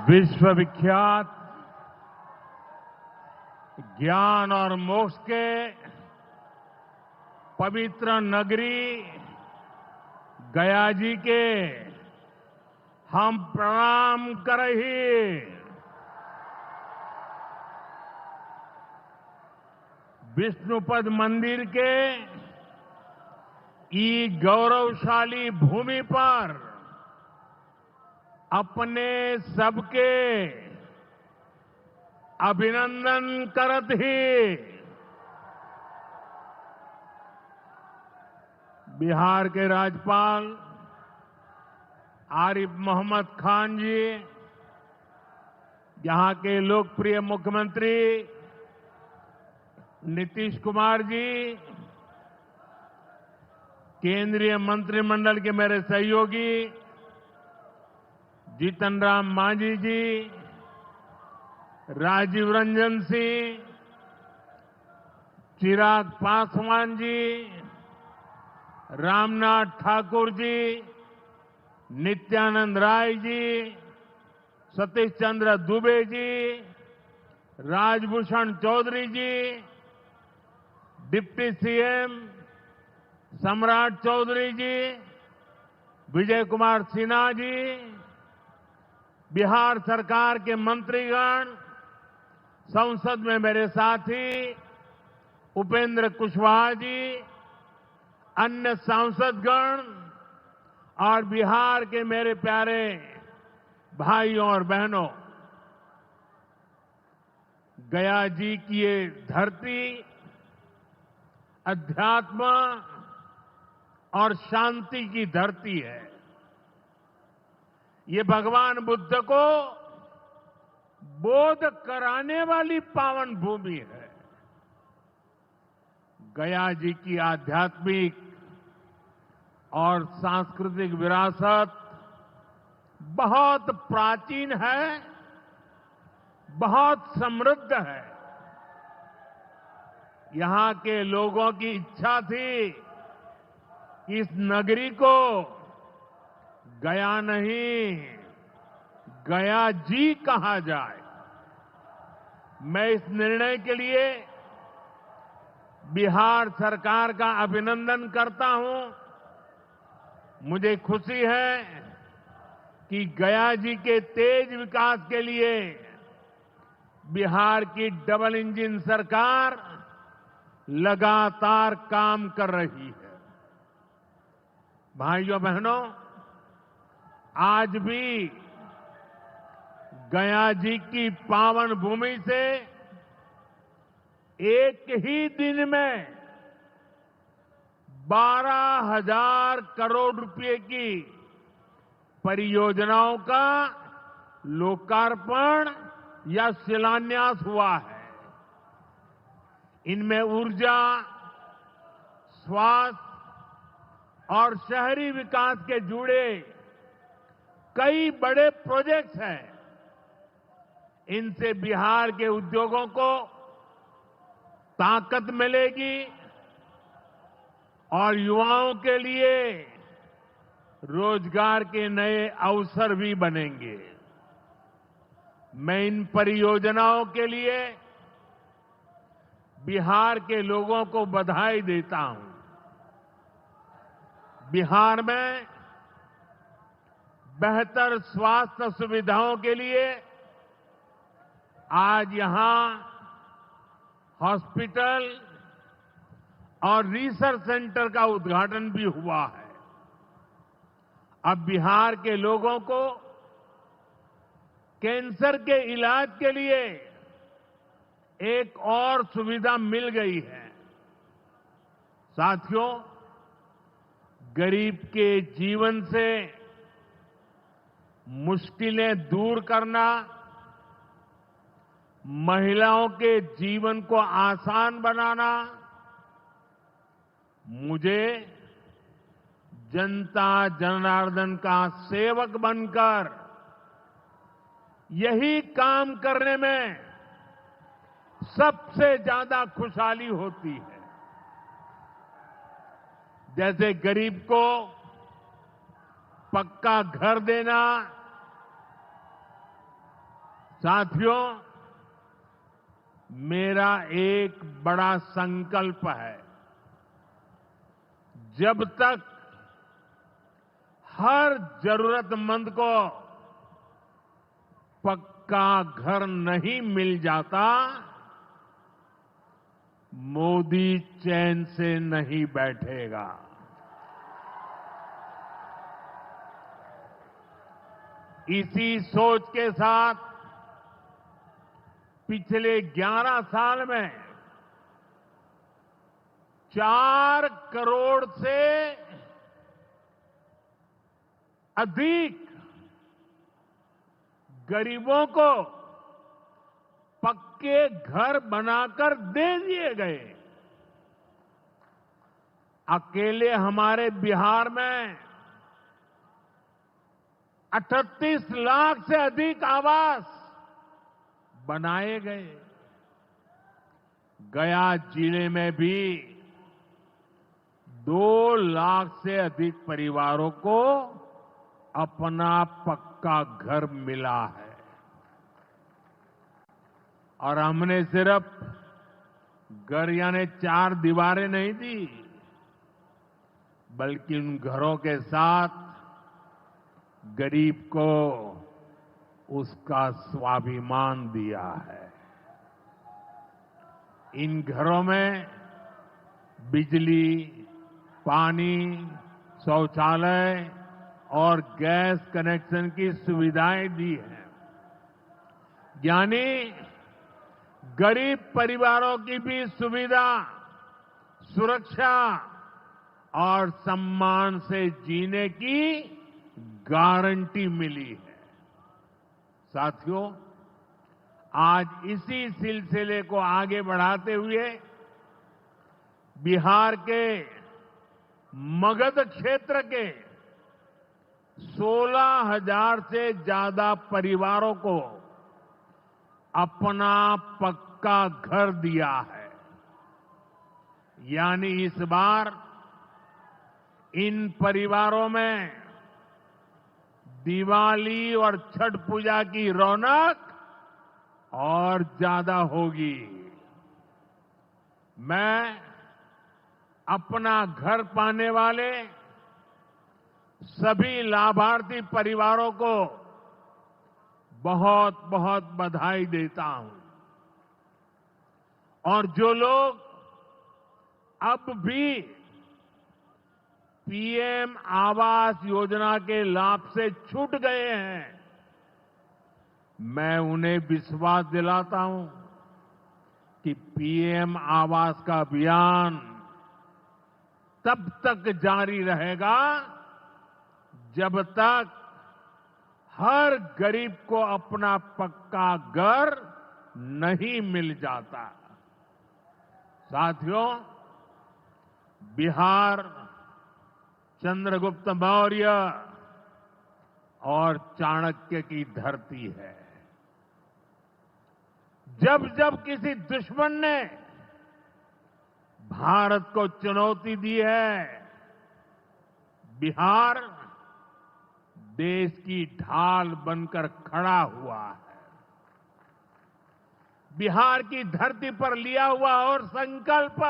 विश्वविख्यात ज्ञान और मोक्ष के पवित्र नगरी गया जी के हम प्रणाम करही। विष्णुपद मंदिर के ई गौरवशाली भूमि पर अपने सबके अभिनंदन करत ही बिहार के राज्यपाल आरिफ मोहम्मद खान जी, यहां के लोकप्रिय मुख्यमंत्री नीतीश कुमार जी, केंद्रीय मंत्रिमंडल के मेरे सहयोगी जीतन राम मांझी जी, राजीव रंजन सिंह, चिराग पासवान जी, रामनाथ ठाकुर जी, नित्यानंद राय जी, सतीश चंद्र दुबे जी, राजभूषण चौधरी जी, डिप्टी सीएम सम्राट चौधरी जी, विजय कुमार सिन्हा जी, बिहार सरकार के मंत्रीगण, संसद में मेरे साथी उपेंद्र कुशवाहा जी, अन्य सांसदगण और बिहार के मेरे प्यारे भाइयों और बहनों, गया जी की ये धरती अध्यात्म और शांति की धरती है। ये भगवान बुद्ध को बोध कराने वाली पावन भूमि है। गया जी की आध्यात्मिक और सांस्कृतिक विरासत बहुत प्राचीन है, बहुत समृद्ध है। यहां के लोगों की इच्छा थी कि इस नगरी को गया नहीं, गया जी कहा जाए। मैं इस निर्णय के लिए बिहार सरकार का अभिनंदन करता हूं। मुझे खुशी है कि गया जी के तेज विकास के लिए बिहार की डबल इंजन सरकार लगातार काम कर रही है। भाइयों बहनों, आज भी गया जी की पावन भूमि से एक ही दिन में 12,000 करोड़ रुपए की परियोजनाओं का लोकार्पण या शिलान्यास हुआ है। इनमें ऊर्जा, स्वास्थ्य और शहरी विकास के जुड़े कई बड़े प्रोजेक्ट्स हैं। इनसे बिहार के उद्योगों को ताकत मिलेगी और युवाओं के लिए रोजगार के नए अवसर भी बनेंगे। मैं इन परियोजनाओं के लिए बिहार के लोगों को बधाई देता हूं। बिहार में बेहतर स्वास्थ्य सुविधाओं के लिए आज यहां हॉस्पिटल और रिसर्च सेंटर का उद्घाटन भी हुआ है। अब बिहार के लोगों को कैंसर के इलाज के लिए एक और सुविधा मिल गई है। साथियों, गरीब के जीवन से मुश्किलें दूर करना, महिलाओं के जीवन को आसान बनाना मुझे जनता जनार्दन का सेवक बनकर यही काम करने में सबसे ज्यादा खुशहाली होती है। जैसे गरीब को पक्का घर देना, साथियों, मेरा एक बड़ा संकल्प है। जब तक हर जरूरतमंद को पक्का घर नहीं मिल जाता, मोदी चैन से नहीं बैठेगा। इसी सोच के साथ पिछले 11 साल में 4 करोड़ से अधिक गरीबों को पक्के घर बनाकर दे दिए गए। अकेले हमारे बिहार में 38 लाख से अधिक आवास बनाए गए। गया जिले में भी 2 लाख से अधिक परिवारों को अपना पक्का घर मिला है। और हमने सिर्फ घर यानी 4 दीवारें नहीं दी, बल्कि उन घरों के साथ गरीब को उसका स्वाभिमान दिया है। इन घरों में बिजली, पानी, शौचालय और गैस कनेक्शन की सुविधाएं दी हैं। यानी गरीब परिवारों की भी सुविधा, सुरक्षा और सम्मान से जीने की गारंटी मिली है। साथियों, आज इसी सिलसिले को आगे बढ़ाते हुए बिहार के मगध क्षेत्र के 16,000 से ज्यादा परिवारों को अपना पक्का घर दिया है। यानी इस बार इन परिवारों में दिवाली और छठ पूजा की रौनक और ज्यादा होगी। मैं अपना घर पाने वाले सभी लाभार्थी परिवारों को बहुत बहुत बधाई देता हूं। और जो लोग अब भी पीएम आवास योजना के लाभ से छूट गए हैं, मैं उन्हें विश्वास दिलाता हूं कि पीएम आवास का अभियान तब तक जारी रहेगा जब तक हर गरीब को अपना पक्का घर नहीं मिल जाता। साथियों, बिहार चंद्रगुप्त मौर्य और चाणक्य की धरती है। जब जब किसी दुश्मन ने भारत को चुनौती दी है, बिहार देश की ढाल बनकर खड़ा हुआ है। बिहार की धरती पर लिया हुआ और संकल्प,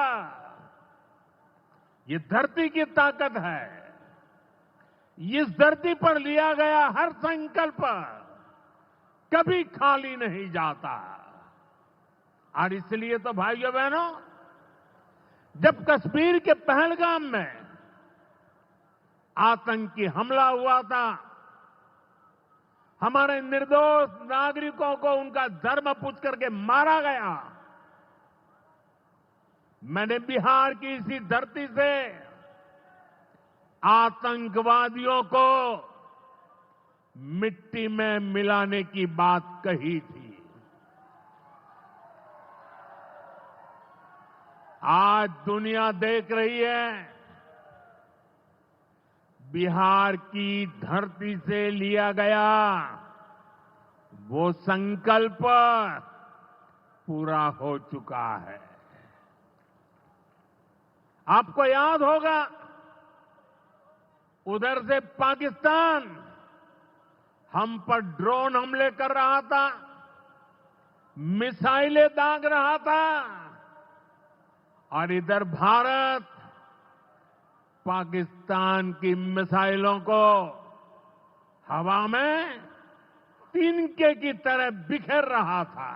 ये धरती की ताकत है। इस धरती पर लिया गया हर संकल्प कभी खाली नहीं जाता। और इसलिए तो भाइयों बहनों, जब कश्मीर के पहलगाम में आतंकी हमला हुआ था, हमारे निर्दोष नागरिकों को उनका धर्म पूछ करके मारा गया, मैंने बिहार की इसी धरती से आतंकवादियों को मिट्टी में मिलाने की बात कही थी। आज दुनिया देख रही है, बिहार की धरती से लिया गया वो संकल्प पूरा हो चुका है। आपको याद होगा, उधर से पाकिस्तान हम पर ड्रोन हमले कर रहा था, मिसाइलें दाग रहा था और इधर भारत पाकिस्तान की मिसाइलों को हवा में तिनके की तरह बिखेर रहा था।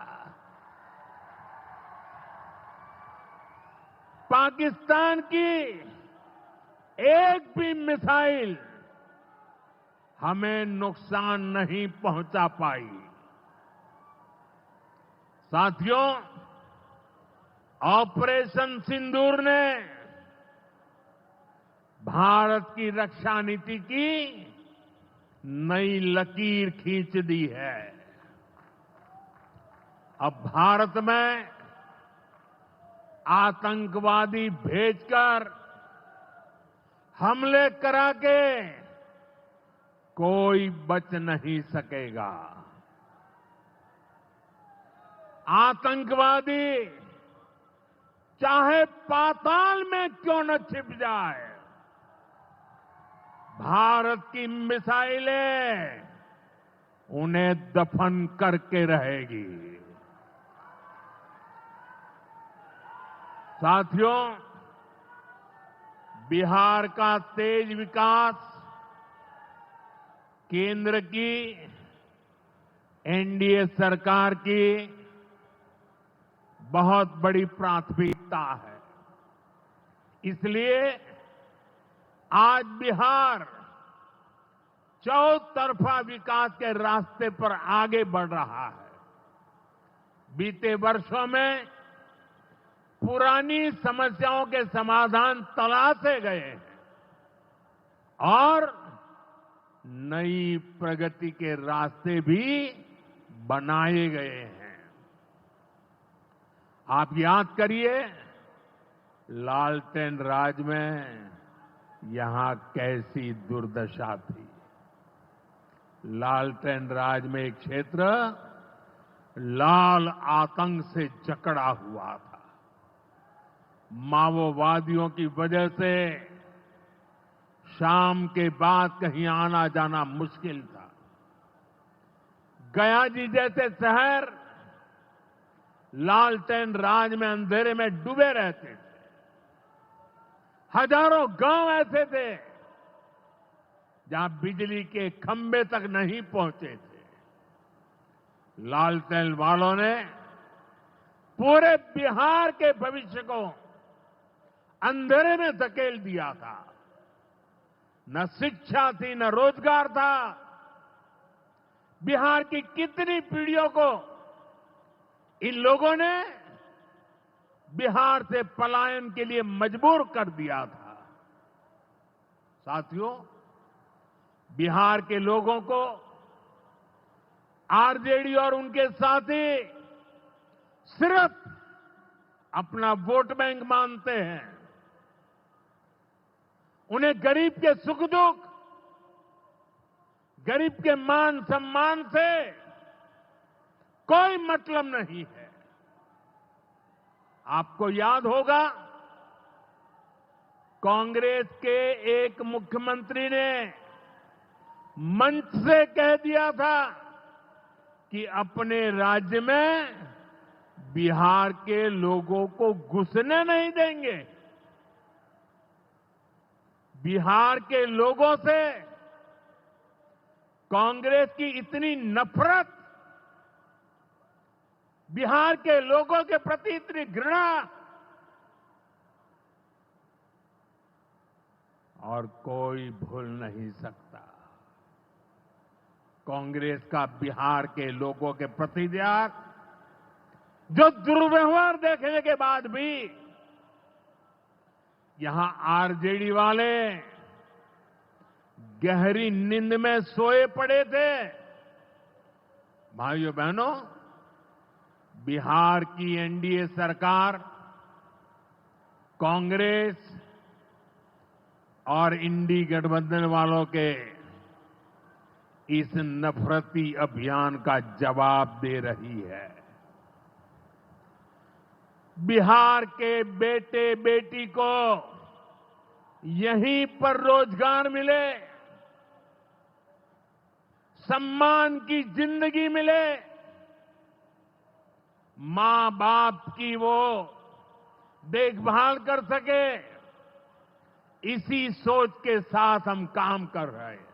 पाकिस्तान की एक भी मिसाइल हमें नुकसान नहीं पहुंचा पाई। साथियों, ऑपरेशन सिंदूर ने भारत की रक्षा नीति की नई लकीर खींच दी है। अब भारत में आतंकवादी भेजकर हमले करा के कोई बच नहीं सकेगा। आतंकवादी चाहे पाताल में क्यों न छिप जाए, भारत की मिसाइलें उन्हें दफन करके रहेगी। साथियों, बिहार का तेज विकास केंद्र की एनडीए सरकार की बहुत बड़ी प्राथमिकता है। इसलिए आज बिहार चौतरफा विकास के रास्ते पर आगे बढ़ रहा है। बीते वर्षों में पुरानी समस्याओं के समाधान तलाशे गए हैं और नई प्रगति के रास्ते भी बनाए गए हैं। आप याद करिए, लालटेन राज में यहां कैसी दुर्दशा थी। लालटेन राज में एक क्षेत्र लाल आतंक से जकड़ा हुआ था। माओवादियों की वजह से शाम के बाद कहीं आना जाना मुश्किल था। गया जी जैसे शहर लालटेन राज में अंधेरे में डूबे रहते थे। हजारों गांव ऐसे थे जहां बिजली के खंभे तक नहीं पहुंचे थे। लालटेन वालों ने पूरे बिहार के भविष्य को अंधेरे में धकेल दिया था। न शिक्षा थी, न रोजगार था। बिहार की कितनी पीढ़ियों को इन लोगों ने बिहार से पलायन के लिए मजबूर कर दिया था। साथियों, बिहार के लोगों को आरजेडी और उनके साथी सिर्फ अपना वोट बैंक मानते हैं। उन्हें गरीब के सुख दुख, गरीब के मान सम्मान से कोई मतलब नहीं है। आपको याद होगा, कांग्रेस के एक मुख्यमंत्री ने मंच से कह दिया था कि अपने राज्य में बिहार के लोगों को घुसने नहीं देंगे। बिहार के लोगों से कांग्रेस की इतनी नफरत, बिहार के लोगों के प्रति इतनी घृणा, और कोई भूल नहीं सकता। कांग्रेस का बिहार के लोगों के प्रति त्याग, जो दुर्व्यवहार देखने के बाद भी यहां आरजेडी वाले गहरी नींद में सोए पड़े थे। भाइयों बहनों, बिहार की एनडीए सरकार कांग्रेस और इंडी गठबंधन वालों के इस नफरती अभियान का जवाब दे रही है। बिहार के बेटे बेटी को यहीं पर रोजगार मिले, सम्मान की जिंदगी मिले, मां बाप की वो देखभाल कर सके, इसी सोच के साथ हम काम कर रहे हैं।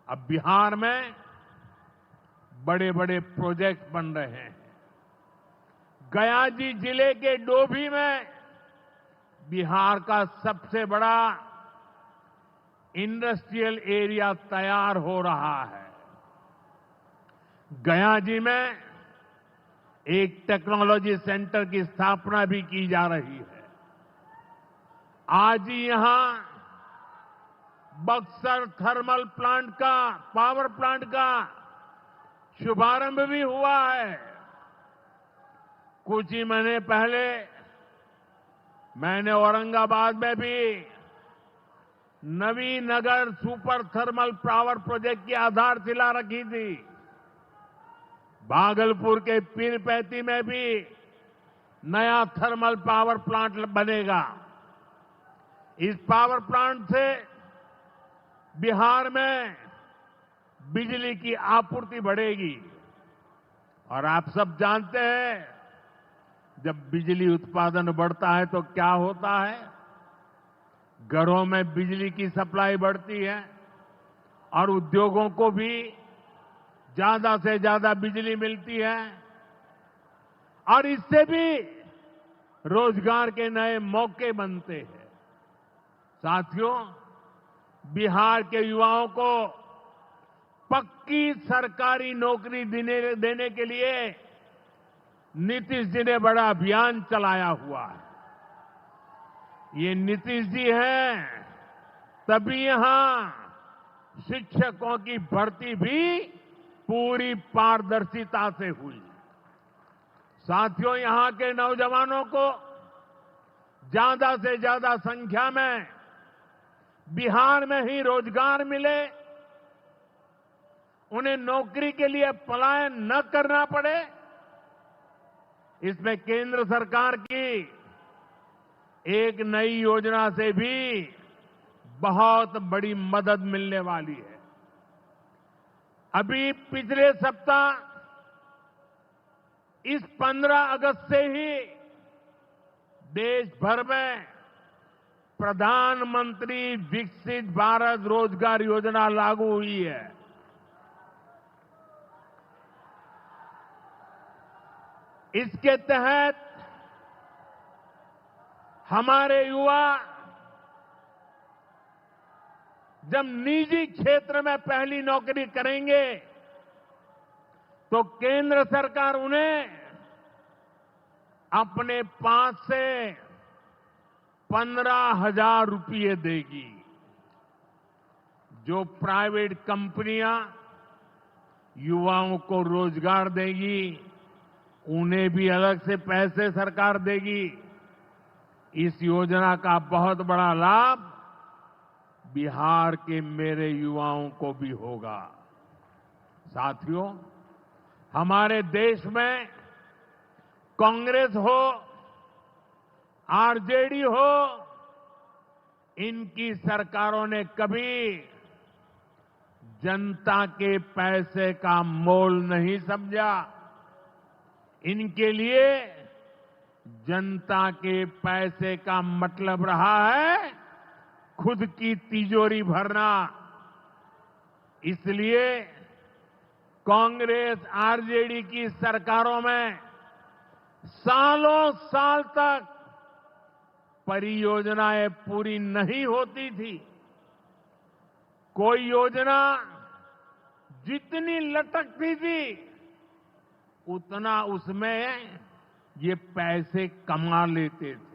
अब बिहार में बड़े बड़े प्रोजेक्ट बन रहे हैं। गया जी जिले के डोभी में बिहार का सबसे बड़ा इंडस्ट्रियल एरिया तैयार हो रहा है। गया जी में एक टेक्नोलॉजी सेंटर की स्थापना भी की जा रही है। आज ही यहां बक्सर थर्मल प्लांट का, पावर प्लांट का शुभारंभ भी हुआ है। कुछ ही महीने पहले मैंने औरंगाबाद में भी Navinagar super thermal power project की आधारशिला रखी थी। भागलपुर के पीरपैंती में भी नया थर्मल पावर प्लांट बनेगा। इस पावर प्लांट से बिहार में बिजली की आपूर्ति बढ़ेगी। और आप सब जानते हैं, जब बिजली उत्पादन बढ़ता है तो क्या होता है? घरों में बिजली की सप्लाई बढ़ती है और उद्योगों को भी ज्यादा से ज्यादा बिजली मिलती है और इससे भी रोजगार के नए मौके बनते हैं। साथियों, बिहार के युवाओं को पक्की सरकारी नौकरी देने के लिए नीतीश जी ने बड़ा अभियान चलाया हुआ है। ये नीतीश जी हैं, तभी यहां शिक्षकों की भर्ती भी पूरी पारदर्शिता से हुई। साथियों, यहां के नौजवानों को ज्यादा से ज्यादा संख्या में बिहार में ही रोजगार मिले, उन्हें नौकरी के लिए पलायन न करना पड़े, इसमें केंद्र सरकार की एक नई योजना से भी बहुत बड़ी मदद मिलने वाली है। अभी पिछले सप्ताह इस 15 अगस्त से ही देश भर में प्रधानमंत्री विकसित भारत रोजगार योजना लागू हुई है। इसके तहत हमारे युवा जब निजी क्षेत्र में पहली नौकरी करेंगे तो केंद्र सरकार उन्हें अपने पास से 15,000 रुपये देगी। जो प्राइवेट कंपनियां युवाओं को रोजगार देगी, उन्हें भी अलग से पैसे सरकार देगी। इस योजना का बहुत बड़ा लाभ बिहार के मेरे युवाओं को भी होगा। साथियों, हमारे देश में कांग्रेस हो, आरजेडी हो, इनकी सरकारों ने कभी जनता के पैसे का मोल नहीं समझा। इनके लिए जनता के पैसे का मतलब रहा है खुद की तिजोरी भरना। इसलिए कांग्रेस आरजेडी की सरकारों में सालों साल तक परियोजनाएं पूरी नहीं होती थी। कोई योजना जितनी लटकती थी उतना उसमें ये पैसे कमा लेते थे।